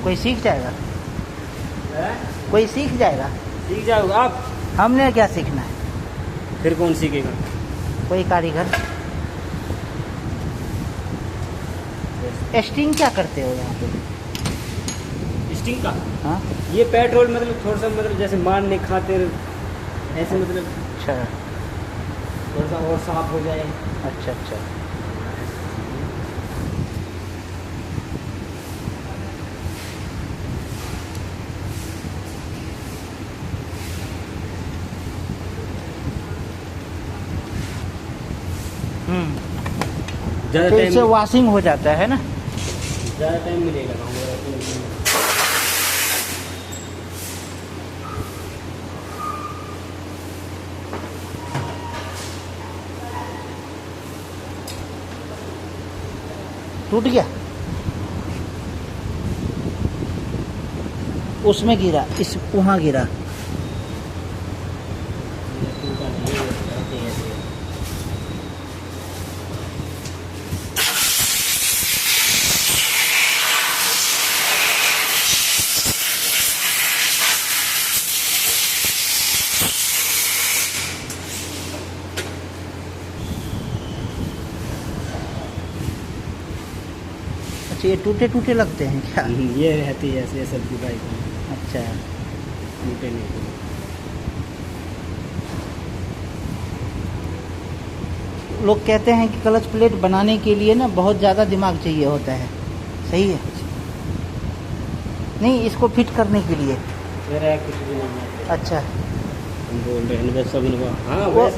कोई सीख जाएगा? कोई सीख जाएगा? सीख जाओगे आप? हमने क्या सीखना है? फिर कौन सीखेगा? कोई कारीगर। टेस्टिंग क्या करते हो यहाँ पे? स्टिंग का? हाँ, ये पेट्रोल मतलब थोड़ा सा मतलब जैसे मारने खातिर ऐसे मतलब अच्छा थोड़ा सा और साफ हो जाए। अच्छा अच्छा। ज़्यादा तो टाइम इससे वॉशिंग हो जाता है ना? ज़्यादा टाइम मिलेगा काम वगैरह। टूट गया? उसमें गिरा, इस वहाँ गिरा। अच्छा, ये टूटे टूटे लगते हैं क्या? ये रहती है ऐसे सबकी बाइक में। अच्छा, टूटे नहीं। लोग कहते हैं कि क्लच प्लेट बनाने के लिए ना बहुत ज़्यादा दिमाग चाहिए होता है, सही है? नहीं, इसको फिट करने के लिए। मेरा कुछ भी नहीं है। अच्छा, हम बोल रहे हैं बस सब इनको। हाँ वो-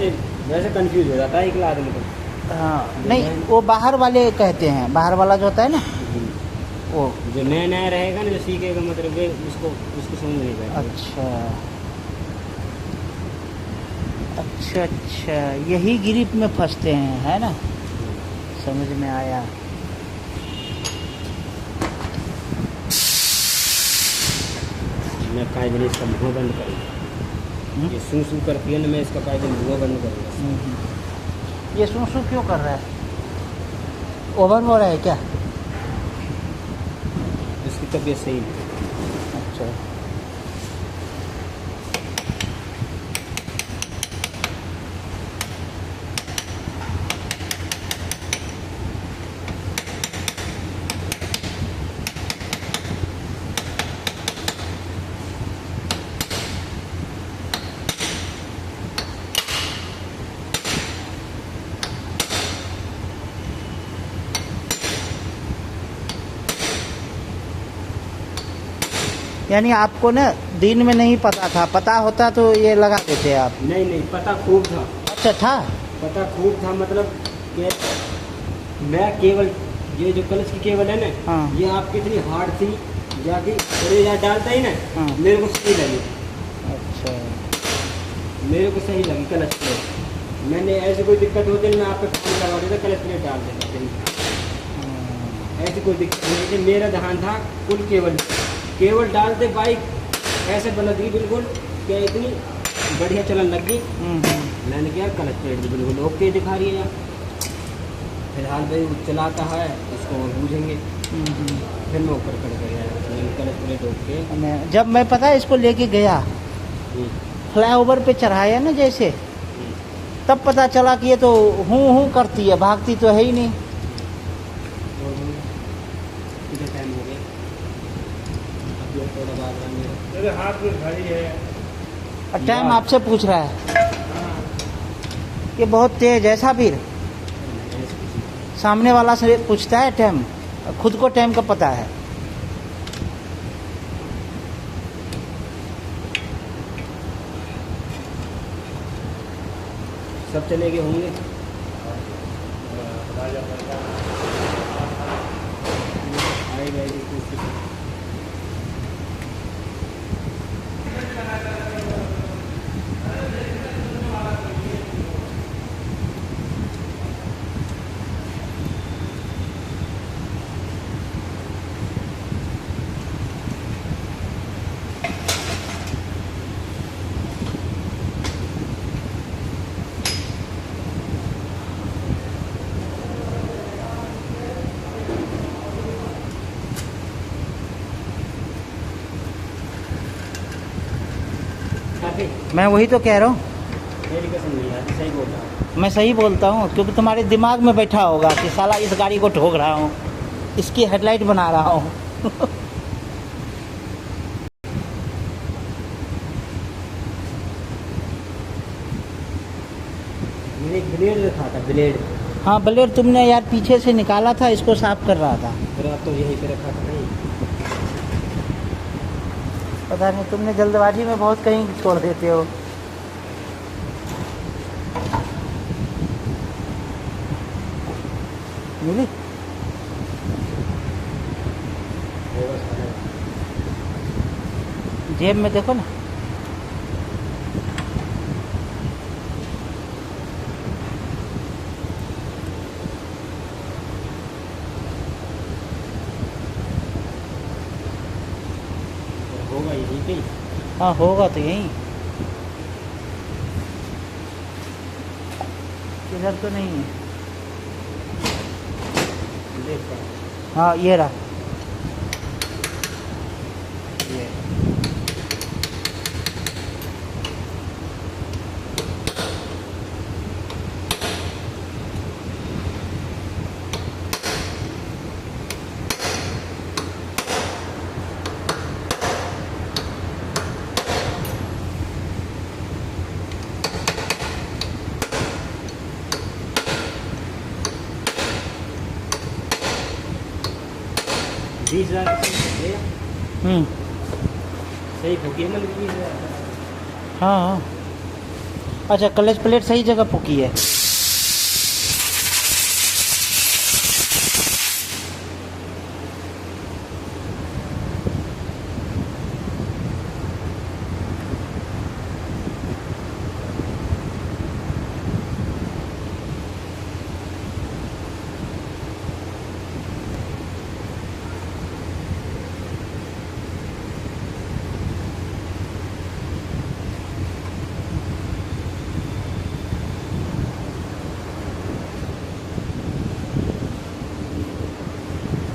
वैसे कंफ्यूज हो जाता है एक आदमी को। हाँ, नहीं वो बाहर वाले कहते हैं, बाहर वाला जो होता है ना वो। जो नया नया रहेगा ना, जो सीखेगा मतलब वे उसको समझ नहीं पाएगा। अच्छा अच्छा अच्छा, यही ग्रिप में फंसते हैं, है ना? समझ में आया। मैं कायदे नहीं इसका धुआं बंद करूँगा। ये सू सू करती है ना, मैं इसका कायदे धुआं बंद करूँगा। ये सूसू क्यों कर रहा है? ओवन हो रहा है क्या? इसकी तबीयत सही नहीं। अच्छा, यानी आपको ना दिन में नहीं पता था, पता होता तो ये लगा देते आप? नहीं पता खूब था। अच्छा था? पता खूब था मतलब कि मैं केवल ये जो कलच की केबल है ना, हाँ। ये आप कितनी हार्ड थी जाके अरे यार डालता ही ना, हाँ। मेरे को सही लगी। अच्छा, मेरे को सही लगी कलच प्लेट। मैंने ऐसी कोई दिक्कत होती नहीं, मैं आप पे फोन करवा देता, कलच प्लेट डाल देता। ऐसी कोई दिक्कत नहीं थी। मेरा ध्यान था कुल केवल डालते बाइक ऐसे बना दी बिल्कुल क्या इतनी बढ़िया चलन लग गई। मैंने किया कलच प्लेट भी बिल्कुल ओके दिखा रही है यार। फिलहाल भाई चलाता है उसको बूझेंगे। फिर मैं ऊपर कर गया कलच प्लेट ओके। जब मैं पता है इसको लेके गया फ्लाईओवर पे चढ़ाया ना जैसे, तब पता चला कि ये तो हूँ करती है, भागती तो है ही नहीं। कितना टाइम हो गया? अब ये थोड़ा बाद मेरे हाथ में भारी है। और टाइम आपसे पूछ रहा है कि बहुत तेज है साबिर। सामने वाला से पूछता है टाइम, खुद को टाइम का पता है। सब चले गए होंगे। आएगा आते। मैं वही तो कह रहा हूँ, मेरी कसम नहीं आती, सही बोल रहा हूँ। मैं सही बोलता हूँ, क्योंकि तुम्हारे दिमाग में बैठा होगा कि साला इस गाड़ी को ठोक रहा हूँ, इसकी हेडलाइट बना रहा हूँ। मैंने एक ब्लेड रखा था, ब्लेड। हाँ ब्लेड तुमने यार पीछे से निकाला था, इसको साफ कर रहा था। फिर आप तो यहीं पे रखा था नहीं। पता नहीं, तुमने जल्दबाजी में बहुत कहीं छोड़ देते हो। मिली? जेब में देखो ना। होगा यहीं पे। हाँ होगा तो यहीं, इधर तो नहीं है। देख पा। हाँ ये रहा, ये बीस हजार सही होगी मतलब 20,000। हाँ हाँ। अच्छा क्लच प्लेट सही जगह फूकी है।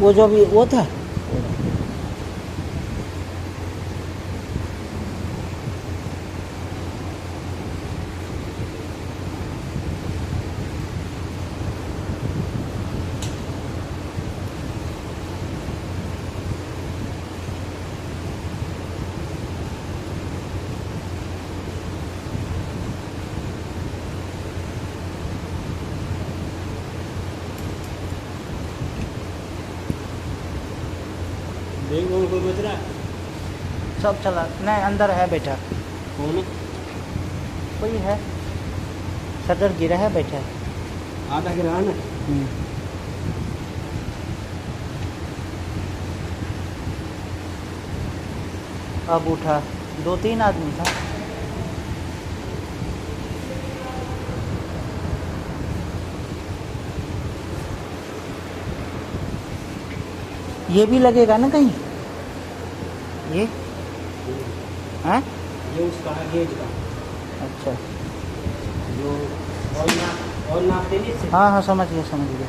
वो जो भी वो था, देख और कोई बच रहा है? सब चला नहीं, अंदर है बैठा। कौन है? कोई है, शटर गिरा है, बैठा है। आधा गिरा है ना। अब उठा, 2-3 आदमी था। ये भी लगेगा ना कहीं, ये हाँ। ये उसका है गेज का, अच्छा जो और नापते नहीं इससे। हाँ हाँ समझ गया समझ गया।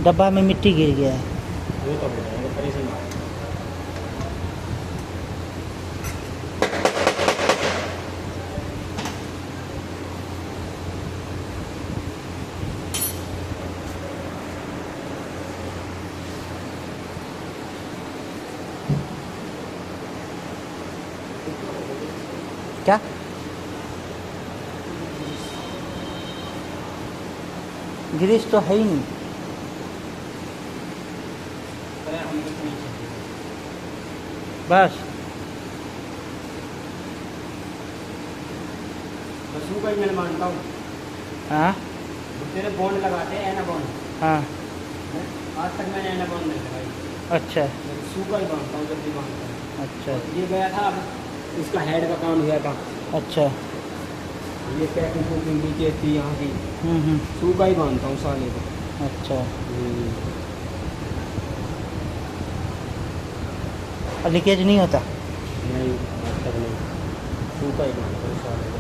डब्बा में मिट्टी गिर गया है। वो तो हो जाएगा, परेशान मत। क्या ग्रीस तो है ही नहीं। अरे हम तो पीछे। बस बसू का ही मैं मानता हूँ। हाँ तेरे बॉन्ड लगाते हैं ना, बॉन्ड। हाँ आज तक मैंने ना बॉन्ड नहीं लगाई। अच्छा सू का ही बांधता हूँ जब भी बांधता हूँ। अच्छा ये गया था, अब इसका हेड का काम हुआ था। अच्छा। ये पैकिंग पुकिंग नीचे थी यहाँ की, सू का ही बांधता हूँ साले को। अच्छा लीकेज नहीं होता? नहीं आज तक नहीं, सू का ही बांधता हूँ साले को।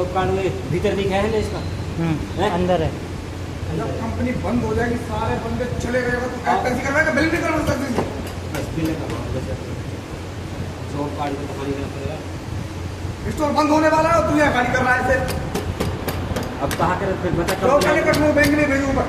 जॉब कार्ड में भीतर दिखा है ना इसका हैं? अंदर है। जब कंपनी बंद हो जाएगी सारे बंदे चले गए तो टैक्सी करवाएगा, बिल भी करवा सकते हैं। बस बिल का जॉब कार्ड में कहानी करना पड़ेगा। स्टोर बंद होने वाला है और तू यहाँ गाड़ी कर रहा है इसे। अब कहाँ कर फिर बता जॉब कब का लेकर बैंक में भेजूंगा।